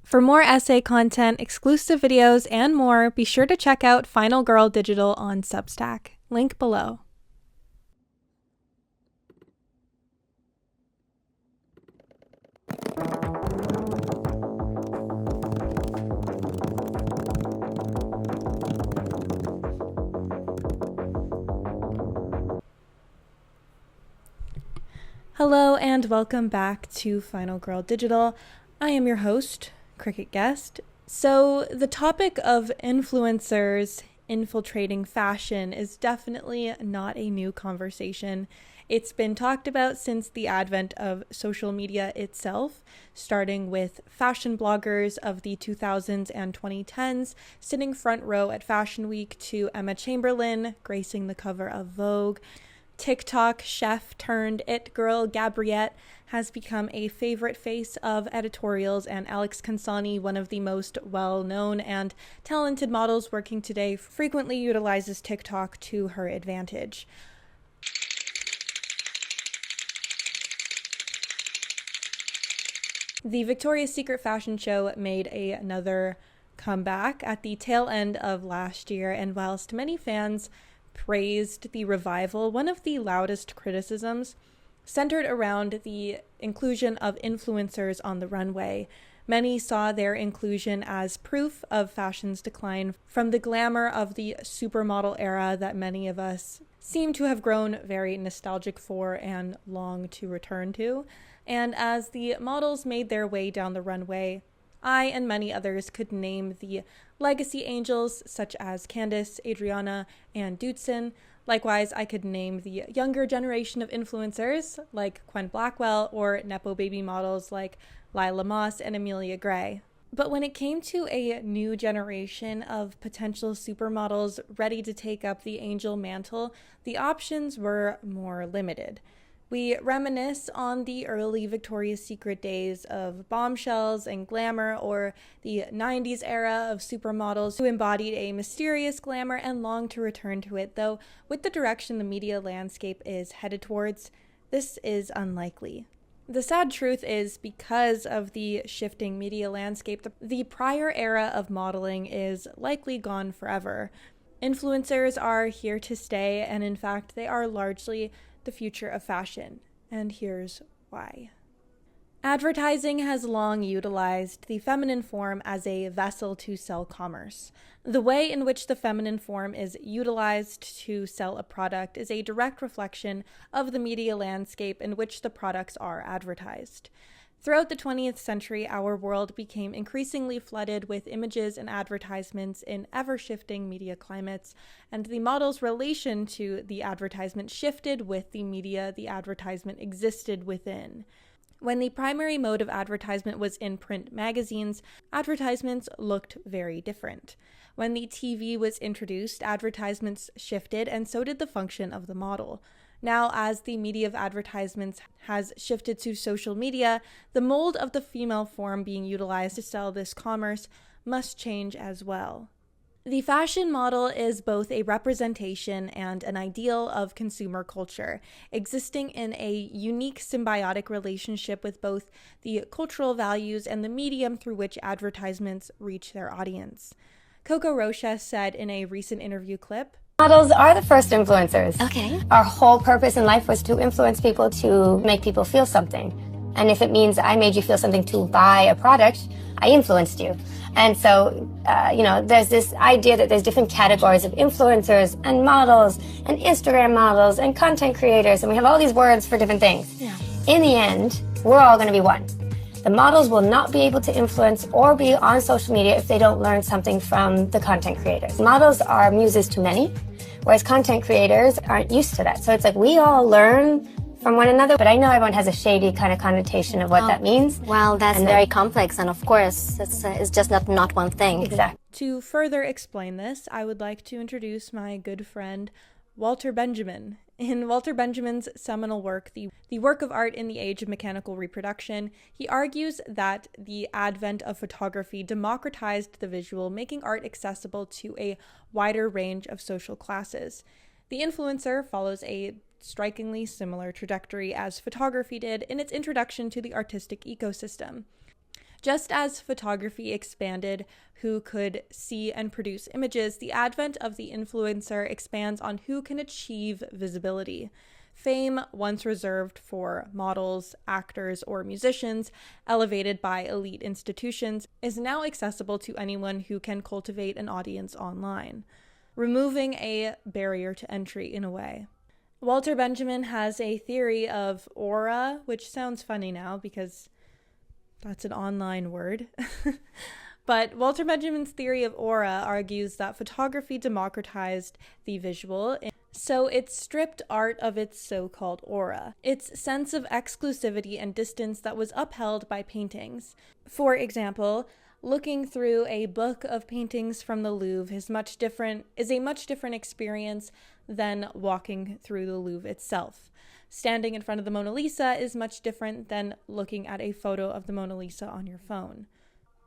For more essay content, exclusive videos, and more, be sure to check out Final Girl Digital on Substack. Link below. Hello and welcome back to Final Girl Digital. I am your host, Cricket Guest. So the topic of influencers infiltrating fashion is definitely not a new conversation. It's been talked about since the advent of social media itself, starting with fashion bloggers of the 2000s and 2010s sitting front row at Fashion Week to Emma Chamberlain gracing the cover of Vogue. TikTok chef turned it girl Gabriette has become a favorite face of editorials, and Alex Consani, one of the most well-known and talented models working today, frequently utilizes TikTok to her advantage. The Victoria's Secret fashion show made another comeback at the tail end of last year, and whilst many fans praised the revival, one of the loudest criticisms centered around the inclusion of influencers on the runway. Many saw their inclusion as proof of fashion's decline from the glamour of the supermodel era that many of us seem to have grown very nostalgic for and long to return to. And as the models made their way down the runway, I and many others could name the legacy angels such as Candace, Adriana, and Dootson. Likewise, I could name the younger generation of influencers like Quen Blackwell or Nepo baby models like Lila Moss and Amelia Gray. But when it came to a new generation of potential supermodels ready to take up the angel mantle, the options were more limited. We reminisce on the early Victoria's Secret days of bombshells and glamour, or the 90s era of supermodels who embodied a mysterious glamour and long to return to it, though with the direction the media landscape is headed towards, this is unlikely. The sad truth is, because of the shifting media landscape, the prior era of modeling is likely gone forever. Influencers are here to stay, and in fact, they are largely the future of fashion, and here's why. Advertising has long utilized the feminine form as a vessel to sell commerce. The way in which the feminine form is utilized to sell a product is a direct reflection of the media landscape in which the products are advertised. Throughout the 20th century, our world became increasingly flooded with images and advertisements in ever-shifting media climates, and the model's relation to the advertisement shifted with the media the advertisement existed within. When the primary mode of advertisement was in print magazines, advertisements looked very different. When the TV was introduced, advertisements shifted, and so did the function of the model. Now, as the media of advertisements has shifted to social media, the mold of the female form being utilized to sell this commerce must change as well. The fashion model is both a representation and an ideal of consumer culture, existing in a unique symbiotic relationship with both the cultural values and the medium through which advertisements reach their audience. Coco Rocha said in a recent interview clip, "Models are the first influencers. Okay. Our whole purpose in life was to influence people, to make people feel something. And if it means I made you feel something to buy a product, I influenced you." And so, there's this idea that there's different categories of influencers and models and Instagram models and content creators, and we have all these words for different things. Yeah. In the end, we're all going to be one. The models will not be able to influence or be on social media if they don't learn something from the content creators. Models are muses to many, whereas content creators aren't used to that. So it's like we all learn from one another, but I know everyone has a shady kind of connotation of what that means. Well, that's very complex, and of course, it's just not one thing. Exactly. To further explain this, I would like to introduce my good friend, Walter Benjamin. In Walter Benjamin's seminal work, The Work of Art in the Age of Mechanical Reproduction, he argues that the advent of photography democratized the visual, making art accessible to a wider range of social classes. The influencer follows a strikingly similar trajectory as photography did in its introduction to the artistic ecosystem. Just as photography expanded who could see and produce images, the advent of the influencer expands on who can achieve visibility. Fame, once reserved for models, actors, or musicians, elevated by elite institutions, is now accessible to anyone who can cultivate an audience online, removing a barrier to entry in a way. Walter Benjamin has a theory of aura, which sounds funny now because that's an online word. But Walter Benjamin's theory of aura argues that photography democratized the visual, so it stripped art of its so-called aura, its sense of exclusivity and distance that was upheld by paintings. For example, looking through a book of paintings from the Louvre is a much different experience than walking through the Louvre itself. Standing in front of the Mona Lisa is much different than looking at a photo of the Mona Lisa on your phone.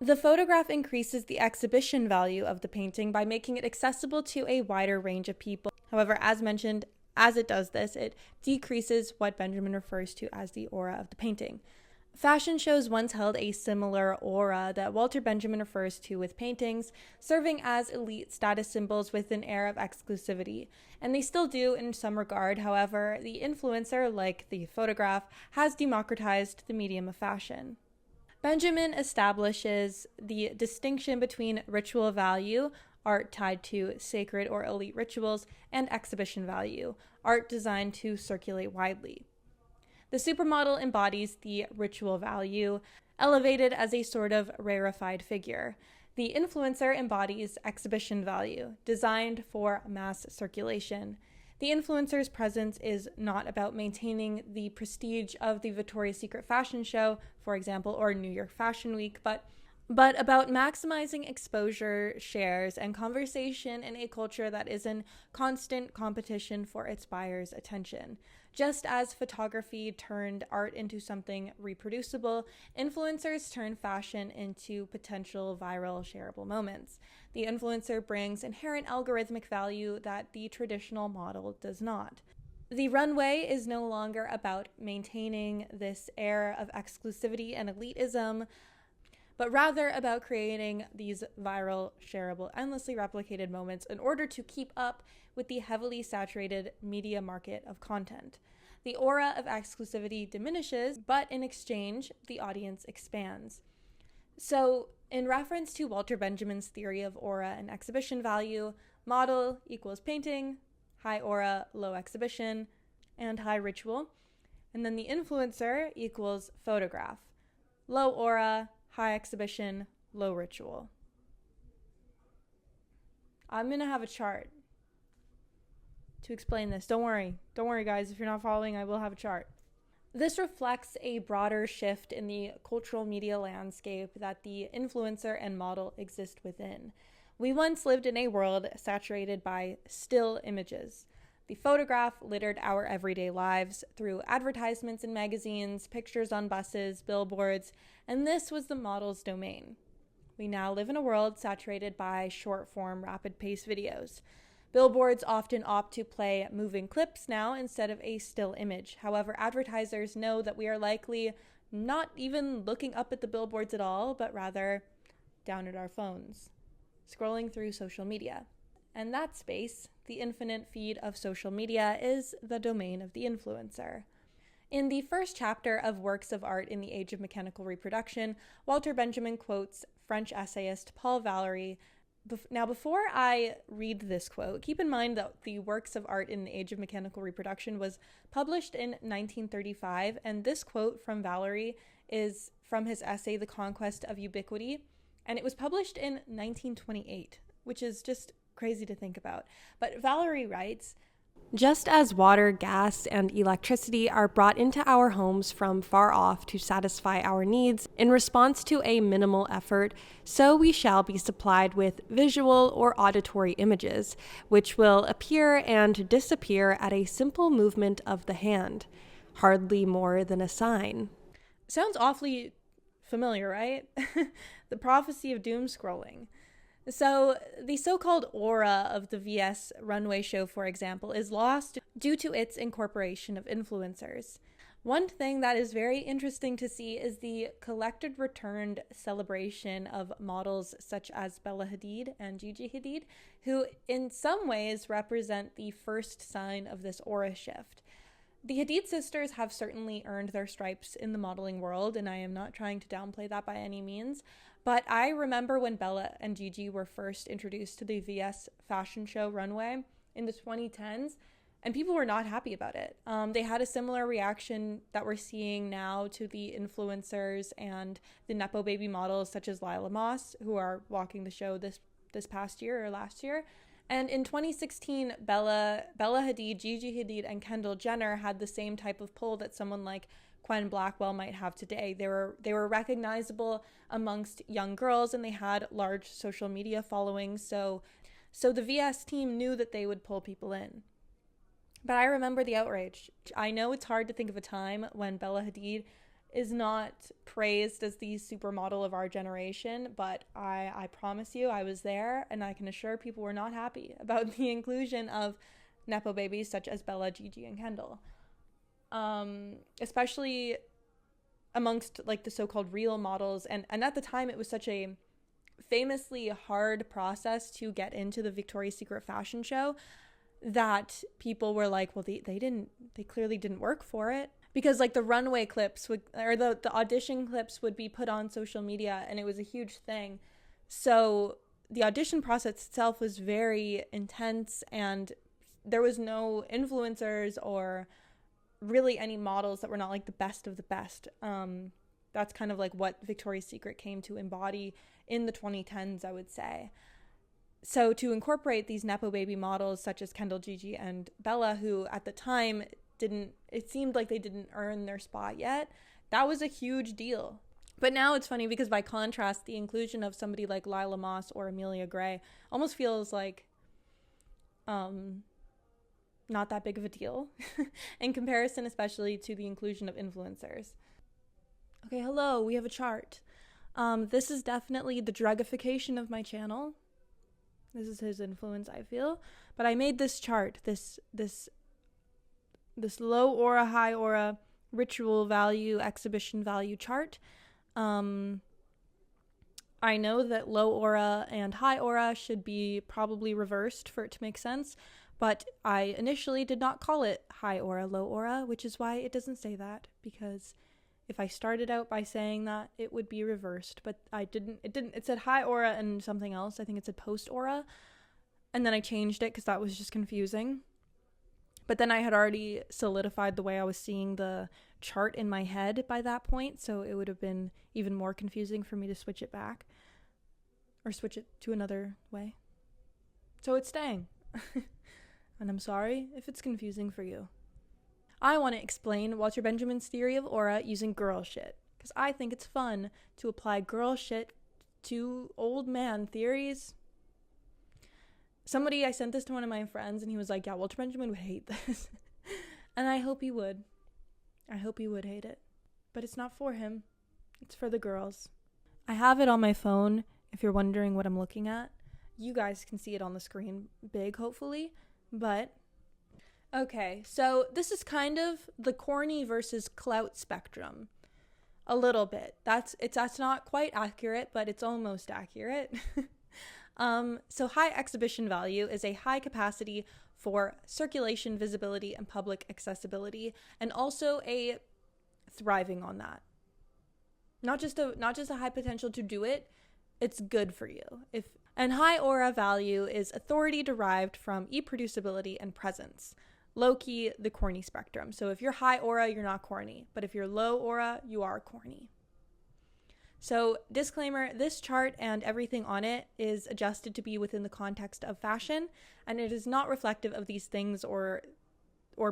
The photograph increases the exhibition value of the painting by making it accessible to a wider range of people. However, as mentioned, as it does this, it decreases what Benjamin refers to as the aura of the painting. Fashion shows once held a similar aura that Walter Benjamin refers to with paintings, serving as elite status symbols with an air of exclusivity. And they still do in some regard. However, the influencer, like the photograph, has democratized the medium of fashion. Benjamin establishes the distinction between ritual value, art tied to sacred or elite rituals, and exhibition value, art designed to circulate widely. The supermodel embodies the ritual value, elevated as a sort of rarefied figure. The influencer embodies exhibition value, designed for mass circulation. The influencer's presence is not about maintaining the prestige of the Victoria's Secret fashion show, for example, or New York Fashion Week, but about maximizing exposure, shares, and conversation in a culture that is in constant competition for its buyers' attention. Just as photography turned art into something reproducible, influencers turn fashion into potential viral shareable moments. The influencer brings inherent algorithmic value that the traditional model does not. The runway is no longer about maintaining this air of exclusivity and elitism, but rather about creating these viral, shareable, endlessly replicated moments in order to keep up with the heavily saturated media market of content. The aura of exclusivity diminishes, but in exchange, the audience expands. So, in reference to Walter Benjamin's theory of aura and exhibition value, model equals painting, high aura, low exhibition, and high ritual. And then the influencer equals photograph, low aura, high exhibition, low ritual. I'm going to have a chart to explain this. Don't worry, guys. If you're not following, I will have a chart. This reflects a broader shift in the cultural media landscape that the influencer and model exist within. We once lived in a world saturated by still images. The photograph littered our everyday lives through advertisements in magazines, pictures on buses, billboards, and this was the model's domain. We now live in a world saturated by short-form, rapid-paced videos. Billboards often opt to play moving clips now instead of a still image. However, advertisers know that we are likely not even looking up at the billboards at all, but rather down at our phones, scrolling through social media. And that space, the infinite feed of social media, is the domain of the influencer. In the first chapter of Works of Art in the Age of Mechanical Reproduction, Walter Benjamin quotes French essayist Paul Valéry. Now, before I read this quote, keep in mind that the Works of Art in the Age of Mechanical Reproduction was published in 1935, and this quote from Valéry is from his essay, The Conquest of Ubiquity, and it was published in 1928, which is just crazy to think about. But Valéry writes, "Just as water, gas, and electricity are brought into our homes from far off to satisfy our needs in response to a minimal effort, so we shall be supplied with visual or auditory images, which will appear and disappear at a simple movement of the hand, hardly more than a sign." Sounds awfully familiar, right? The prophecy of doom scrolling. So the so-called aura of the VS runway show, for example, is lost due to its incorporation of influencers. One thing that is very interesting to see is the collected returned celebration of models such as Bella Hadid and Gigi Hadid, who in some ways represent the first sign of this aura shift. The Hadid sisters have certainly earned their stripes in the modeling world, and I am not trying to downplay that by any means, but I remember when Bella and Gigi were first introduced to the VS fashion show runway in the 2010s, and people were not happy about it. They had a similar reaction that we're seeing now to the influencers and the Nepo baby models such as Lila Moss, who are walking the show this past year or last year. And in 2016, Bella Hadid, Gigi Hadid, and Kendall Jenner had the same type of pull that someone like Quen Blackwell might have today. They were recognizable amongst young girls, and they had large social media followings. So the VS team knew that they would pull people in. But I remember the outrage. I know it's hard to think of a time when Bella Hadid is not praised as the supermodel of our generation, but I promise you I was there, and I can assure people were not happy about the inclusion of Nepo babies such as Bella, Gigi, and Kendall. Especially amongst like the so-called real models, and at the time it was such a famously hard process to get into the Victoria's Secret fashion show that people were like, well, they clearly didn't work for it, because like the runway clips would, or the audition clips would be put on social media, and it was a huge thing. So the audition process itself was very intense, and there was no influencers or really any models that were not like the best of the best. That's kind of like what Victoria's Secret came to embody in the 2010s, I would say. So to incorporate these Nepo baby models such as Kendall, Gigi, and Bella, who at the time it seemed like they didn't earn their spot yet, that was a huge deal. But now it's funny because by contrast, the inclusion of somebody like Lila Moss or Amelia Gray almost feels like not that big of a deal in comparison, especially to the inclusion of influencers. Okay, hello, we have a chart. This is definitely the drugification of my channel. This is his influence, I feel. But I made this chart, this low aura, high aura, ritual value, exhibition value chart. I know that low aura and high aura should be probably reversed for it to make sense, but I initially did not call it high aura, low aura, which is why it doesn't say that, because if I started out by saying that, it would be reversed, but I didn't. It said high aura and something else. I think it said post aura, and then I changed it because that was just confusing. But then I had already solidified the way I was seeing the chart in my head by that point, so it would have been even more confusing for me to switch it back or switch it to another way. So it's staying. And I'm sorry if it's confusing for you. I want to explain Walter Benjamin's theory of aura using girl shit, because I think it's fun to apply girl shit to old man theories. I sent this to one of my friends, and he was like, yeah, Walter Benjamin would hate this. And I hope he would. I hope he would hate it. But it's not for him. It's for the girls. I have it on my phone, if you're wondering what I'm looking at. You guys can see it on the screen big, hopefully. But okay, so this is kind of the corny versus clout spectrum. A little bit. That's not quite accurate, but it's almost accurate. So high exhibition value is a high capacity for circulation, visibility, and public accessibility, and also a thriving on that. Not just a high potential to do it, it's good for you. And high aura value is authority derived from e-producibility and presence. Low-key, the corny spectrum. So if you're high aura, you're not corny. But if you're low aura, you are corny. So disclaimer, this chart and everything on it is adjusted to be within the context of fashion, and it is not reflective of these things or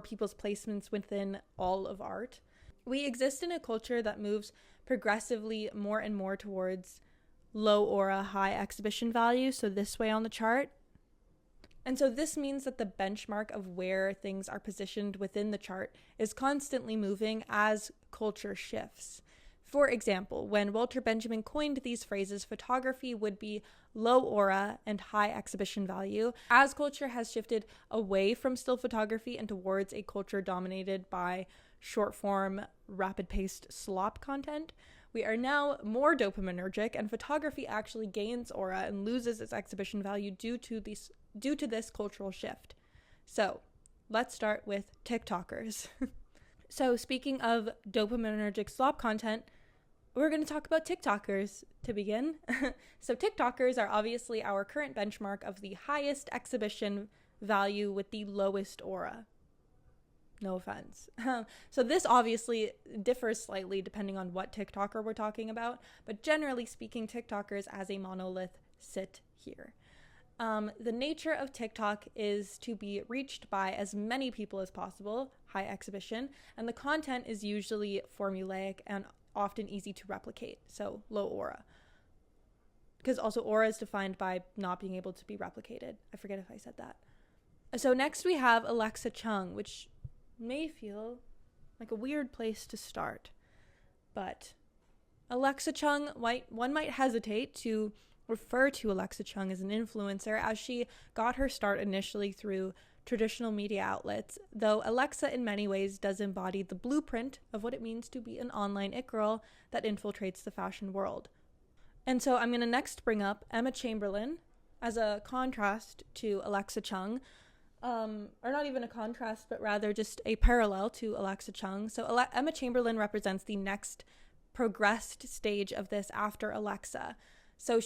people's placements within all of art. We exist in a culture that moves progressively more and more towards low aura, high exhibition value, so this way on the chart. And so this means that the benchmark of where things are positioned within the chart is constantly moving as culture shifts. For example, when Walter Benjamin coined these phrases, photography would be low aura and high exhibition value. As culture has shifted away from still photography and towards a culture dominated by short form, rapid paced slop content. We are now more dopaminergic, and photography actually gains aura and loses its exhibition value due to this cultural shift. So let's start with TikTokers. So speaking of dopaminergic slop content, we're going to talk about TikTokers to begin. So TikTokers are obviously our current benchmark of the highest exhibition value with the lowest aura. No offense. So this obviously differs slightly depending on what TikToker we're talking about, but generally speaking, TikTokers as a monolith sit here. The nature of TikTok is to be reached by as many people as possible, high exhibition, and the content is usually formulaic and often easy to replicate, so low aura. Because also aura is defined by not being able to be replicated. I forget if I said that. So next we have Alexa Chung, which may feel like a weird place to start. But Alexa Chung, one might hesitate to refer to Alexa Chung as an influencer, as she got her start initially through traditional media outlets, though Alexa in many ways does embody the blueprint of what it means to be an online it girl that infiltrates the fashion world. And so I'm going to next bring up Emma Chamberlain as a contrast to Alexa Chung, or not even a contrast, but rather just a parallel to Alexa Chung. So Emma Chamberlain represents the next progressed stage of this after Alexa. So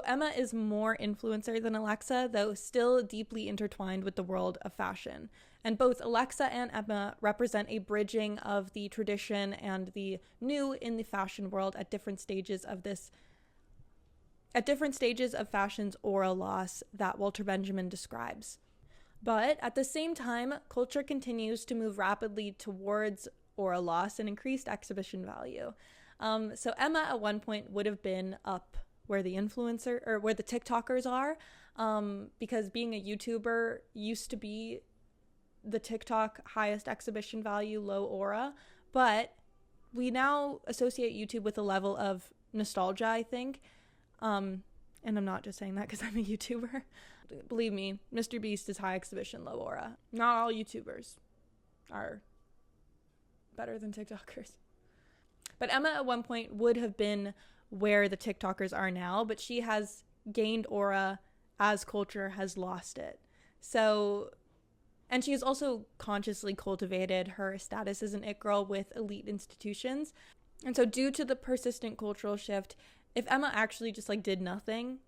Emma is more influencer than Alexa, though still deeply intertwined with the world of fashion. And both Alexa and Emma represent a bridging of the tradition and the new in the fashion world at different stages of fashion's aura loss that Walter Benjamin describes. But at the same time, culture continues to move rapidly towards aura loss and increased exhibition value. So Emma at one point would have been up where the TikTokers are, because being a YouTuber used to be the TikTok highest exhibition value, low aura, but we now associate YouTube with a level of nostalgia, I think. And I'm not just saying that because I'm a YouTuber. Believe me, Mr. Beast is high exhibition, low aura. Not all YouTubers are better than TikTokers. But Emma at one point would have been where the TikTokers are now, but she has gained aura as culture has lost it. So, and she has also consciously cultivated her status as an it girl with elite institutions. And so due to the persistent cultural shift, if Emma actually just did nothing,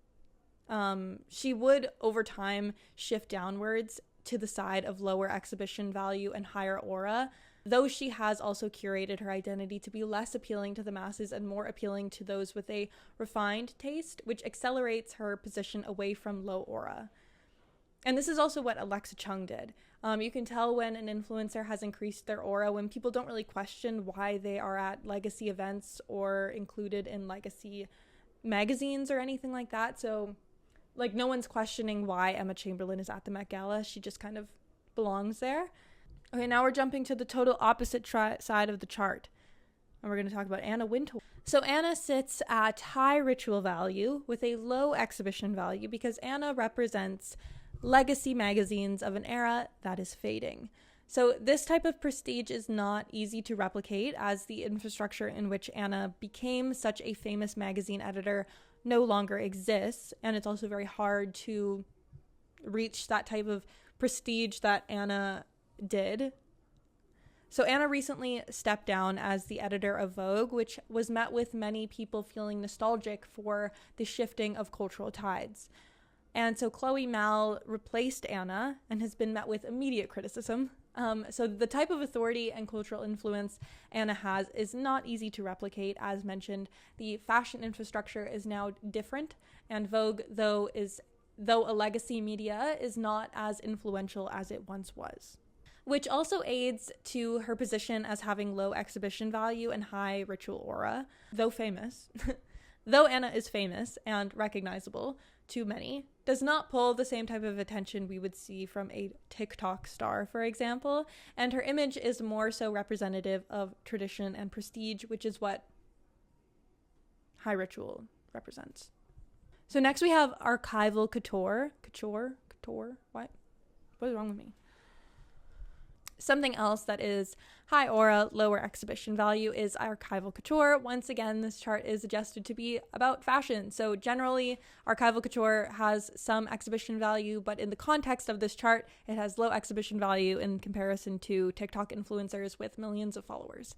she would over time shift downwards to the side of lower exhibition value and higher aura, though she has also curated her identity to be less appealing to the masses and more appealing to those with a refined taste, which accelerates her position away from low aura. And this is also what Alexa Chung did. You can tell when an influencer has increased their aura when people don't really question why they are at legacy events or included in legacy magazines or anything like that. So, no one's questioning why Emma Chamberlain is at the Met Gala. She just kind of belongs there. Okay, now we're jumping to the total opposite side of the chart. And we're going to talk about Anna Wintour. So Anna sits at high ritual value with a low exhibition value because Anna represents legacy magazines of an era that is fading. So this type of prestige is not easy to replicate, as the infrastructure in which Anna became such a famous magazine editor no longer exists, and it's also very hard to reach that type of prestige that Anna did. So Anna recently stepped down as the editor of Vogue, which was met with many people feeling nostalgic for the shifting of cultural tides. And so Chloe Mal replaced Anna and has been met with immediate criticism. So the type of authority and cultural influence Anna has is not easy to replicate. As mentioned, the fashion infrastructure is now different, and Vogue, though a legacy media, is not as influential as it once was, which also aids to her position as having low exhibition value and high ritual aura. Though famous, though Anna is famous and recognizable to many, does not pull the same type of attention we would see from a TikTok star, for example, and her image is more so representative of tradition and prestige, which is what high ritual represents. So next we have archival couture. What is wrong with me? Something else that is high aura, lower exhibition value is archival couture. Once again, this chart is adjusted to be about fashion. So generally, archival couture has some exhibition value, but in the context of this chart, it has low exhibition value in comparison to TikTok influencers with millions of followers.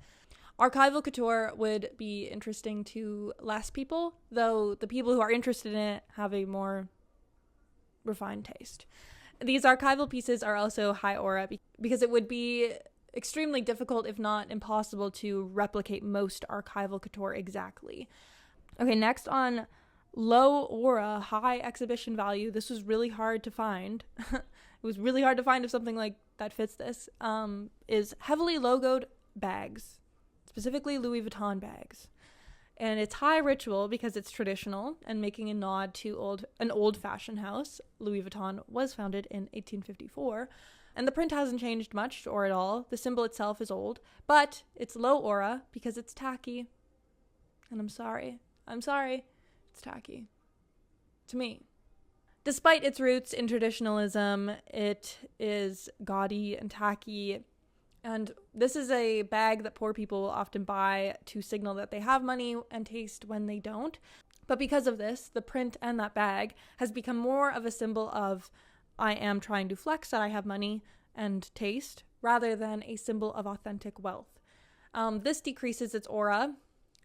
Archival couture would be interesting to less people, though the people who are interested in it have a more refined taste. These archival pieces are also high aura because it would be extremely difficult, if not impossible, to replicate most archival couture exactly. Okay, next on low aura, high exhibition value. This was really hard to find. It was really hard to find if something like that fits this. Is heavily logoed bags, specifically Louis Vuitton bags. And it's high ritual because it's traditional and making a nod to an old-fashioned house. Louis Vuitton was founded in 1854, and the print hasn't changed much or at all. The symbol itself is old, but it's low aura because it's tacky. And I'm sorry, it's tacky. To me. Despite its roots in traditionalism, it is gaudy and tacky. And this is a bag that poor people will often buy to signal that they have money and taste when they don't. But because of this, the print and that bag has become more of a symbol of I am trying to flex that I have money and taste, rather than a symbol of authentic wealth. This decreases its aura.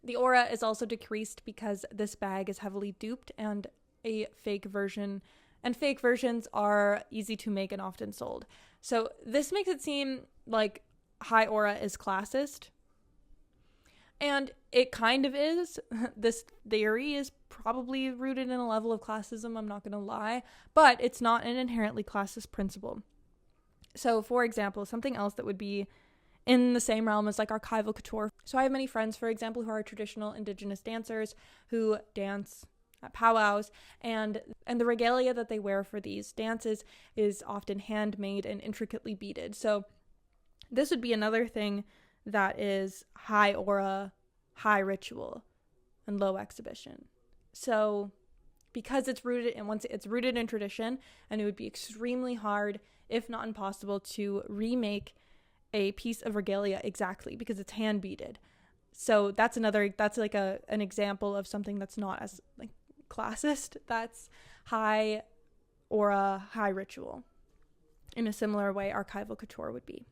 The aura is also decreased because this bag is heavily duped and a fake version, and fake versions are easy to make and often sold. So this makes it seem like high aura is classist. And it kind of is. This theory is probably rooted in a level of classism, I'm not going to lie, but it's not an inherently classist principle. So, for example, something else that would be in the same realm as like archival couture. So I have many friends, for example, who are traditional indigenous dancers who dance at powwows, and the regalia that they wear for these dances is often handmade and intricately beaded. So this would be another thing that is high aura, high ritual, and low exhibition. So because it's rooted in tradition, and it would be extremely hard, if not impossible, to remake a piece of regalia exactly because it's hand beaded. So that's like an example of something that's not as like classist. That's high aura, high ritual. In a similar way, archival couture would be.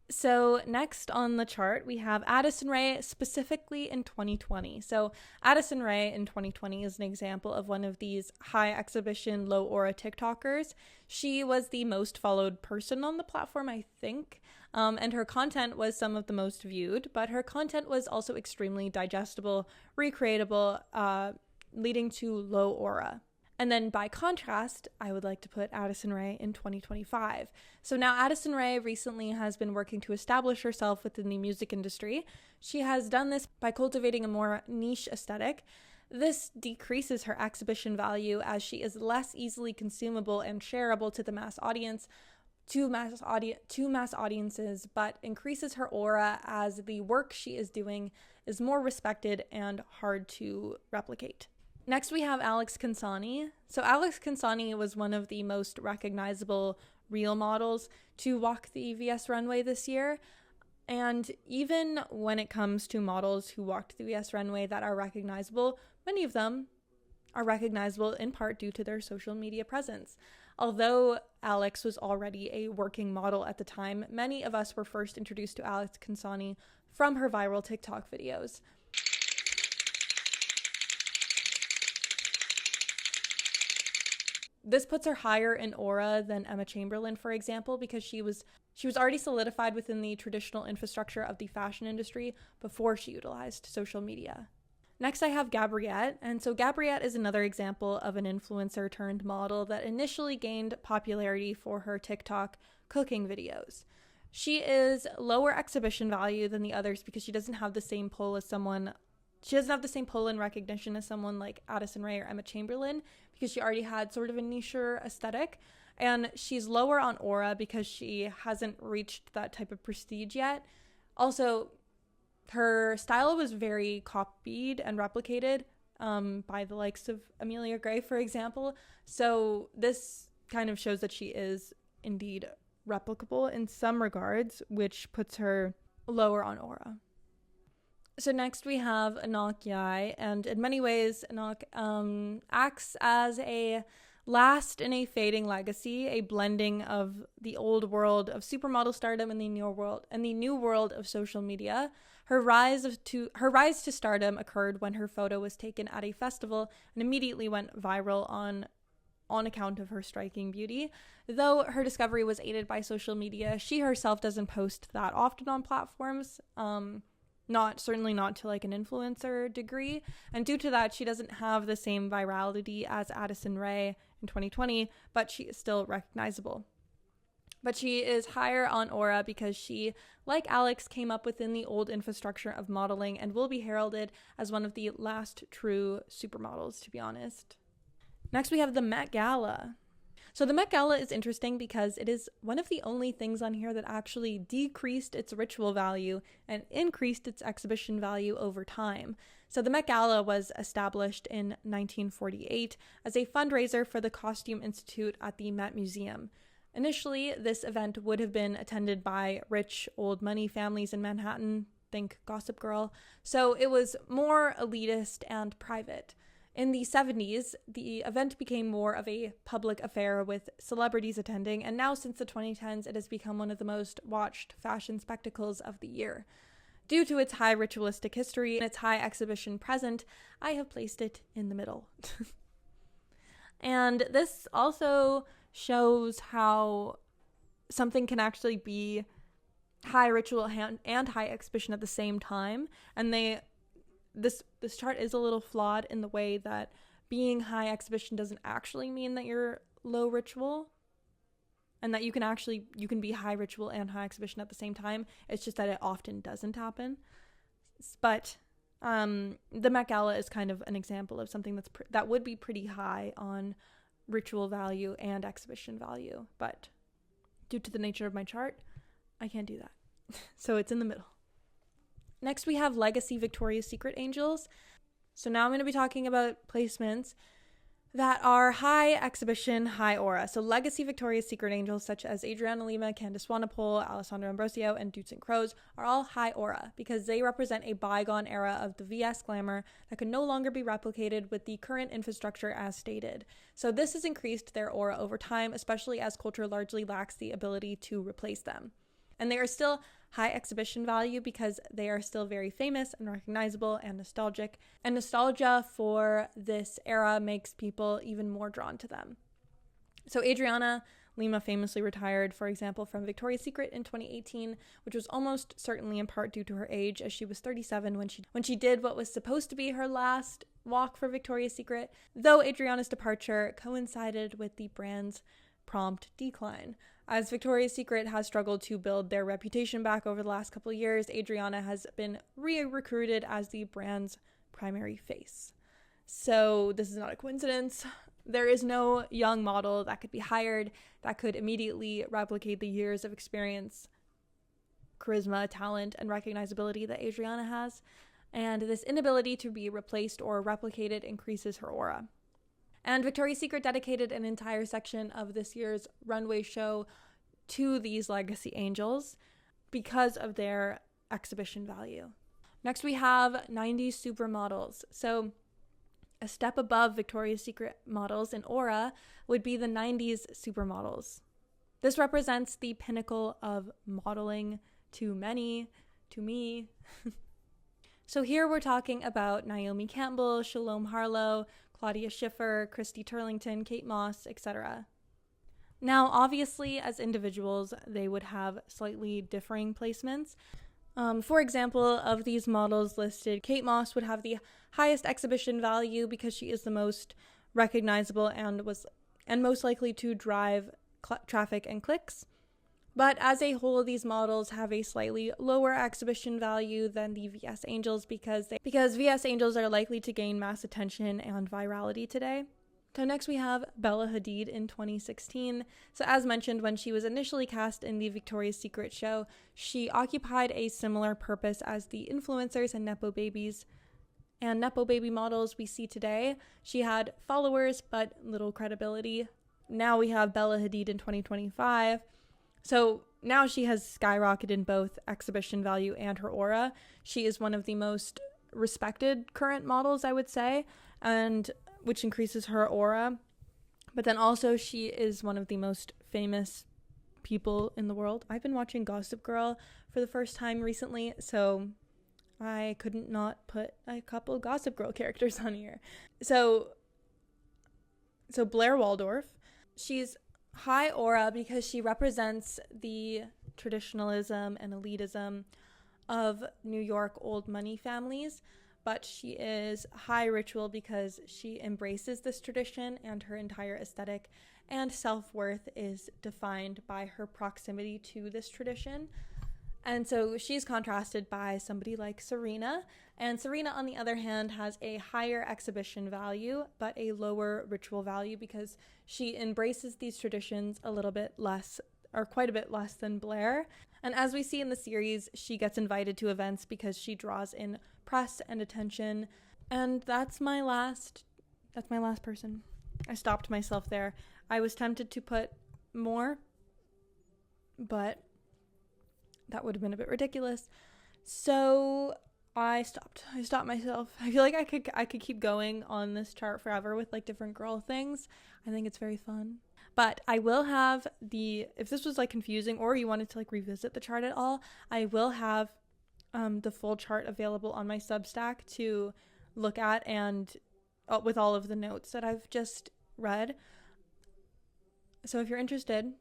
So next on the chart, we have Addison Rae, specifically in 2020. So Addison Rae in 2020 is an example of one of these high exhibition, low aura TikTokers. She was the most followed person on the platform, I think, and her content was some of the most viewed, but her content was also extremely digestible, recreatable, leading to low aura. And then by contrast, I would like to put Addison Rae in 2025. So now Addison Rae recently has been working to establish herself within the music industry. She has done this by cultivating a more niche aesthetic. This decreases her exhibition value as she is less easily consumable and shareable to the mass audience, to mass audiences, but increases her aura as the work she is doing is more respected and hard to replicate. Next, we have Alex Consani. So Alex Consani was one of the most recognizable real models to walk the VS runway this year. And even when it comes to models who walked the VS runway that are recognizable, many of them are recognizable in part due to their social media presence. Although Alex was already a working model at the time, many of us were first introduced to Alex Consani from her viral TikTok videos. This puts her higher in aura than Emma Chamberlain, for example, because she was already solidified within the traditional infrastructure of the fashion industry before she utilized social media. Next, I have Gabriette, and so Gabriette is another example of an influencer turned model that initially gained popularity for her TikTok cooking videos. She is lower exhibition value than the others because she doesn't have the same pull and recognition as someone like Addison Rae or Emma Chamberlain because she already had sort of a niche aesthetic. And she's lower on aura because she hasn't reached that type of prestige yet. Also, her style was very copied and replicated by the likes of Amelia Gray, for example. So this kind of shows that she is indeed replicable in some regards, which puts her lower on aura. So next we have Anak Yai, and in many ways Anak acts as a last in a fading legacy, a blending of the old world of supermodel stardom and the new world of social media. Her rise to stardom occurred when her photo was taken at a festival and immediately went viral on account of her striking beauty. Though her discovery was aided by social media, she herself doesn't post that often on platforms. Certainly not to like an influencer degree. And due to that, she doesn't have the same virality as Addison Rae in 2020, but she is still recognizable. But she is higher on aura because she, like Alex, came up within the old infrastructure of modeling and will be heralded as one of the last true supermodels, to be honest. Next, we have the Met Gala. So the Met Gala is interesting because it is one of the only things on here that actually decreased its ritual value and increased its exhibition value over time. So the Met Gala was established in 1948 as a fundraiser for the Costume Institute at the Met Museum. Initially, this event would have been attended by rich old money families in Manhattan, think Gossip Girl, so it was more elitist and private. In the 70s, the event became more of a public affair with celebrities attending, and now since the 2010s, it has become one of the most watched fashion spectacles of the year. Due to its high ritualistic history and its high exhibition present, I have placed it in the middle. And this also shows how something can actually be high ritual and high exhibition at the same time, and This chart is a little flawed in the way that being high exhibition doesn't actually mean that you're low ritual, and that you can be high ritual and high exhibition at the same time. It's just that it often doesn't happen. But the Met Gala is kind of an example of something that would be pretty high on ritual value and exhibition value. But due to the nature of my chart, I can't do that. So it's in the middle. Next, we have Legacy Victoria's Secret Angels. So now I'm going to be talking about placements that are high exhibition, high aura. So Legacy Victoria's Secret Angels, such as Adriana Lima, Candice Swanepoel, Alessandra Ambrosio, and Dutes and Crows, are all high aura because they represent a bygone era of the VS glamour that could no longer be replicated with the current infrastructure as stated. So this has increased their aura over time, especially as culture largely lacks the ability to replace them. And they are still high exhibition value because they are still very famous and recognizable and nostalgic. And nostalgia for this era makes people even more drawn to them. So Adriana Lima famously retired, for example, from Victoria's Secret in 2018, which was almost certainly in part due to her age, as she was 37 when she did what was supposed to be her last walk for Victoria's Secret, though Adriana's departure coincided with the brand's prompt decline. As Victoria's Secret has struggled to build their reputation back over the last couple of years, Adriana has been re-recruited as the brand's primary face. So this is not a coincidence. There is no young model that could be hired that could immediately replicate the years of experience, charisma, talent, and recognizability that Adriana has. And this inability to be replaced or replicated increases her aura. And Victoria's Secret dedicated an entire section of this year's runway show to these legacy angels because of their exhibition value. Next, we have 90s supermodels. So a step above Victoria's Secret models in aura would be the 90s supermodels. This represents the pinnacle of modeling to many, to me. So here we're talking about Naomi Campbell, Shalom Harlow, Claudia Schiffer, Christy Turlington, Kate Moss, etc. Now, obviously, as individuals, they would have slightly differing placements. For example, of these models listed, Kate Moss would have the highest exhibition value because she is the most recognizable and most likely to drive traffic and clicks. But as a whole, these models have a slightly lower exhibition value than the VS Angels because VS Angels are likely to gain mass attention and virality today. So next we have Bella Hadid in 2016. So as mentioned, when she was initially cast in the Victoria's Secret show, she occupied a similar purpose as the influencers and Nepo babies and Nepo baby models we see today. She had followers but little credibility. Now we have Bella Hadid in 2025. So now she has skyrocketed in both exhibition value and her aura. She is one of the most respected current models, I would say, and which increases her aura. But then also she is one of the most famous people in the world. I've been watching Gossip Girl for the first time recently, so I couldn't not put a couple Gossip Girl characters on here. So Blair Waldorf, she's high aura because she represents the traditionalism and elitism of New York old money families, but she is high ritual because she embraces this tradition, and her entire aesthetic and self-worth is defined by her proximity to this tradition. And so she's contrasted by somebody like Serena. And Serena, on the other hand, has a higher exhibition value, but a lower ritual value because she embraces these traditions a little bit less, or quite a bit less than Blair. And as we see in the series, she gets invited to events because she draws in press and attention. And that's my last person. I stopped myself there. I was tempted to put more, but that would have been a bit ridiculous. So I stopped myself. I feel like I could keep going on this chart forever with like different girl things. I think it's very fun. But I will have if this was like confusing or you wanted to like revisit the chart at all, I will have the full chart available on my Substack to look at, and with all of the notes that I've just read. So if you're interested,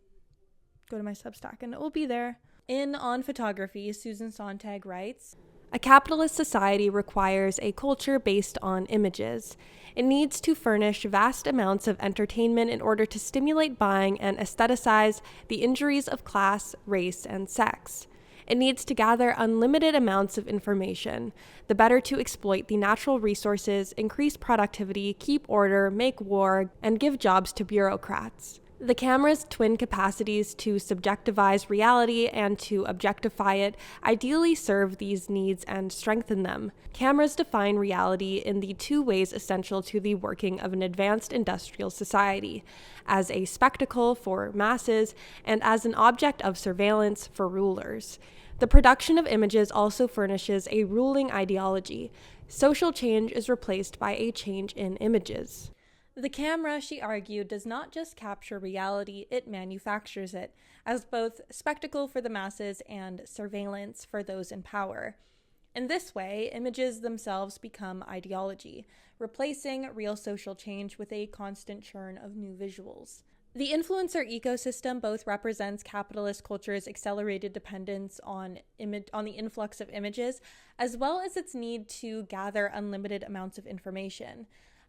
go to my Substack and it will be there. In On Photography, Susan Sontag writes, "A capitalist society requires a culture based on images. It needs to furnish vast amounts of entertainment in order to stimulate buying and aestheticize the injuries of class, race, and sex. It needs to gather unlimited amounts of information, the better to exploit the natural resources, increase productivity, keep order, make war, and give jobs to bureaucrats. The camera's twin capacities to subjectivize reality and to objectify it ideally serve these needs and strengthen them. Cameras define reality in the two ways essential to the working of an advanced industrial society, as a spectacle for masses and as an object of surveillance for rulers. The production of images also furnishes a ruling ideology. Social change is replaced by a change in images." The camera, she argued, does not just capture reality, it manufactures it, as both spectacle for the masses and surveillance for those in power. In this way, images themselves become ideology, replacing real social change with a constant churn of new visuals. The influencer ecosystem both represents capitalist culture's accelerated dependence on the influx of images, as well as its need to gather unlimited amounts of information.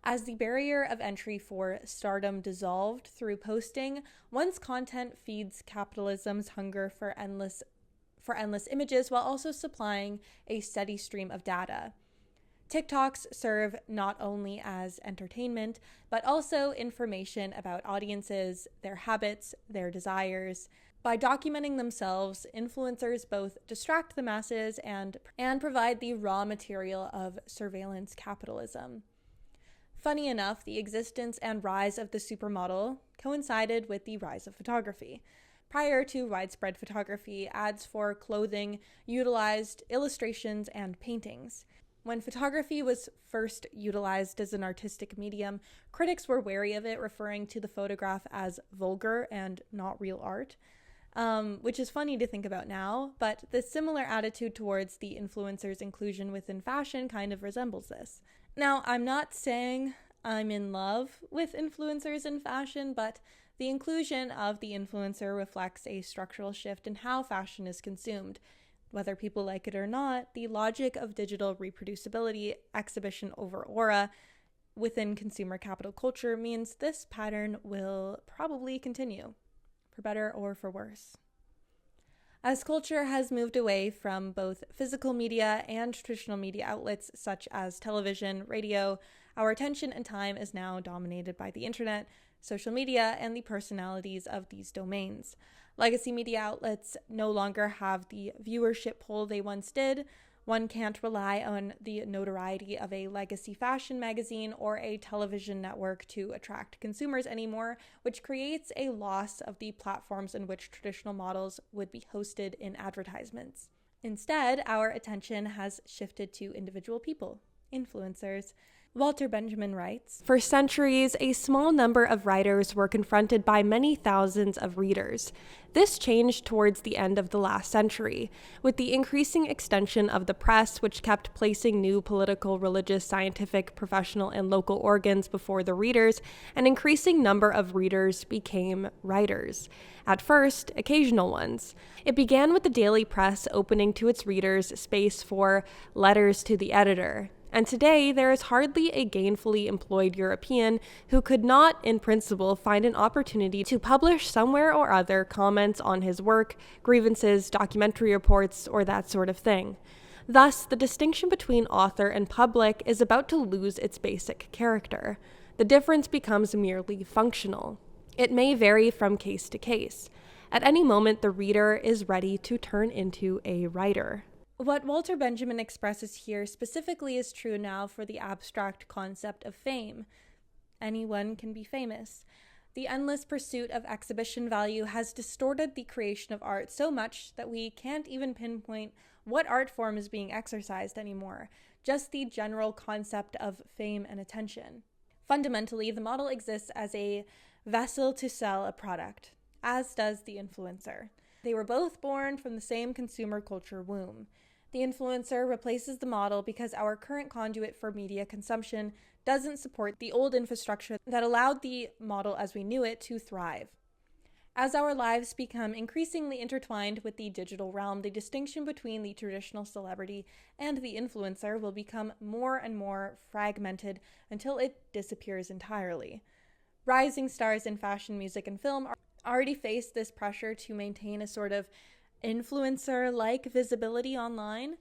As the barrier of entry for stardom dissolved through posting, one's content feeds capitalism's hunger for endless images while also supplying a steady stream of data. TikToks serve not only as entertainment, but also information about audiences, their habits, their desires. By documenting themselves, influencers both distract the masses and provide the raw material of surveillance capitalism. Funny enough, the existence and rise of the supermodel coincided with the rise of photography. Prior to widespread photography, ads for clothing utilized illustrations and paintings. When photography was first utilized as an artistic medium, critics were wary of it, referring to the photograph as vulgar and not real art, which is funny to think about now, but the similar attitude towards the influencer's inclusion within fashion kind of resembles this. Now, I'm not saying I'm in love with influencers in fashion, but the inclusion of the influencer reflects a structural shift in how fashion is consumed. Whether people like it or not, the logic of digital reproducibility, exhibition over aura, within consumer capital culture means this pattern will probably continue, for better or for worse. As culture has moved away from both physical media and traditional media outlets such as television, radio, our attention and time is now dominated by the internet, social media, and the personalities of these domains. Legacy media outlets no longer have the viewership pull they once did, One can't rely on the notoriety of a legacy fashion magazine or a television network to attract consumers anymore, which creates a loss of the platforms in which traditional models would be hosted in advertisements. Instead, our attention has shifted to individual people, influencers. Walter Benjamin writes, "For centuries, a small number of writers were confronted by many thousands of readers. This changed towards the end of the last century, with the increasing extension of the press, which kept placing new political, religious, scientific, professional, and local organs before the readers. An increasing number of readers became writers. At first, occasional ones. It began with the daily press opening to its readers space for letters to the editor. And today, there is hardly a gainfully employed European who could not, in principle, find an opportunity to publish somewhere or other comments on his work, grievances, documentary reports, or that sort of thing. Thus, the distinction between author and public is about to lose its basic character. The difference becomes merely functional. It may vary from case to case. At any moment, the reader is ready to turn into a writer." What Walter Benjamin expresses here specifically is true now for the abstract concept of fame. Anyone can be famous. The endless pursuit of exhibition value has distorted the creation of art so much that we can't even pinpoint what art form is being exercised anymore, just the general concept of fame and attention. Fundamentally, the model exists as a vessel to sell a product, as does the influencer. They were both born from the same consumer culture womb. The influencer replaces the model because our current conduit for media consumption doesn't support the old infrastructure that allowed the model as we knew it to thrive. As our lives become increasingly intertwined with the digital realm, the distinction between the traditional celebrity and the influencer will become more and more fragmented until it disappears entirely. Rising stars in fashion, music, and film already face this pressure to maintain a sort of influencer-like visibility online,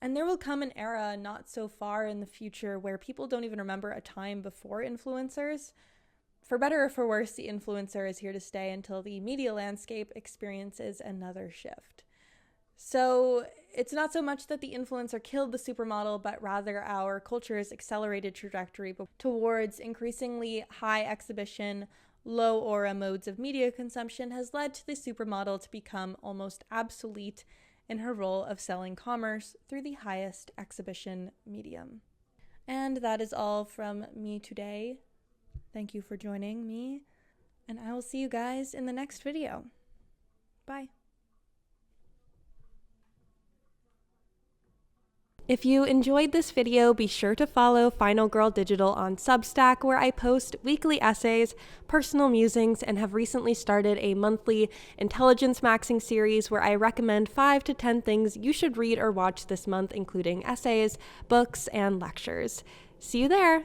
and there will come an era not so far in the future where people don't even remember a time before influencers. For better or for worse, the influencer is here to stay until the media landscape experiences another shift. So it's not so much that the influencer killed the supermodel, but rather our culture's accelerated trajectory towards increasingly high exhibition, low aura modes of media consumption has led to the supermodel to become almost obsolete in her role of selling commerce through the highest exhibition medium. And that is all from me today. Thank you for joining me, and I will see you guys in the next video. Bye. If you enjoyed this video, be sure to follow Final Girl Digital on Substack, where I post weekly essays, personal musings, and have recently started a monthly intelligence maxing series where I recommend 5 to 10 things you should read or watch this month, including essays, books, and lectures. See you there!